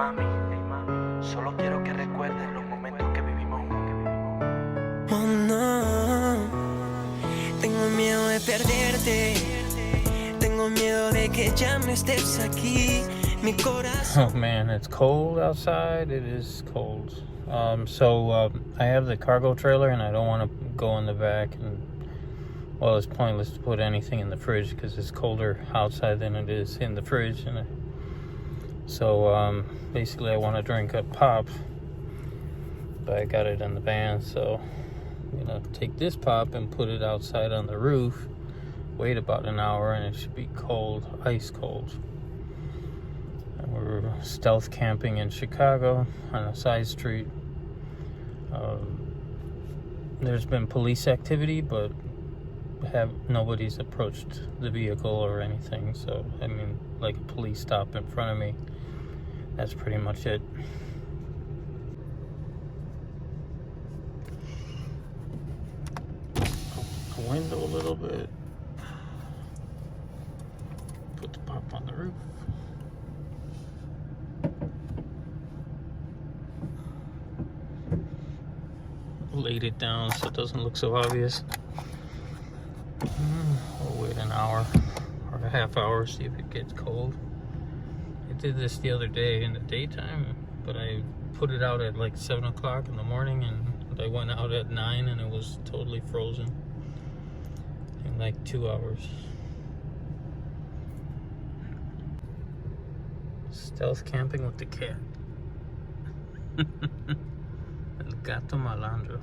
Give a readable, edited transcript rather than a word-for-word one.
mami, solo quiero que recuerdes los momentos que vivimos juntos. Oh no, tengo miedo de perderte, tengo miedo de que ya no estés aquí, mi corazón. Oh man, it's cold outside. It is cold. I have the cargo trailer and I don't want to go in the back, and well, it's pointless to put anything in the fridge because it's colder outside than it is in the fridge. And basically I want to drink a pop, but I got it in the van, so I'm gonna take this pop and put it outside on the roof, wait about an hour, and it should be cold, ice cold. And we're stealth camping in Chicago on a side street. There's been police activity, but nobody's approached the vehicle or anything. So I mean, like a police stop in front of me. That's pretty much it. The window a little bit. Put the pop on the roof. Laid it down so it doesn't look so obvious. We'll wait an hour or a half hour, see if it gets cold. I did this the other day in the daytime, but I put it out at like 7 o'clock in the morning, and I went out at 9 and it was totally frozen in like 2 hours. Stealth camping with the cat. El gato malandro.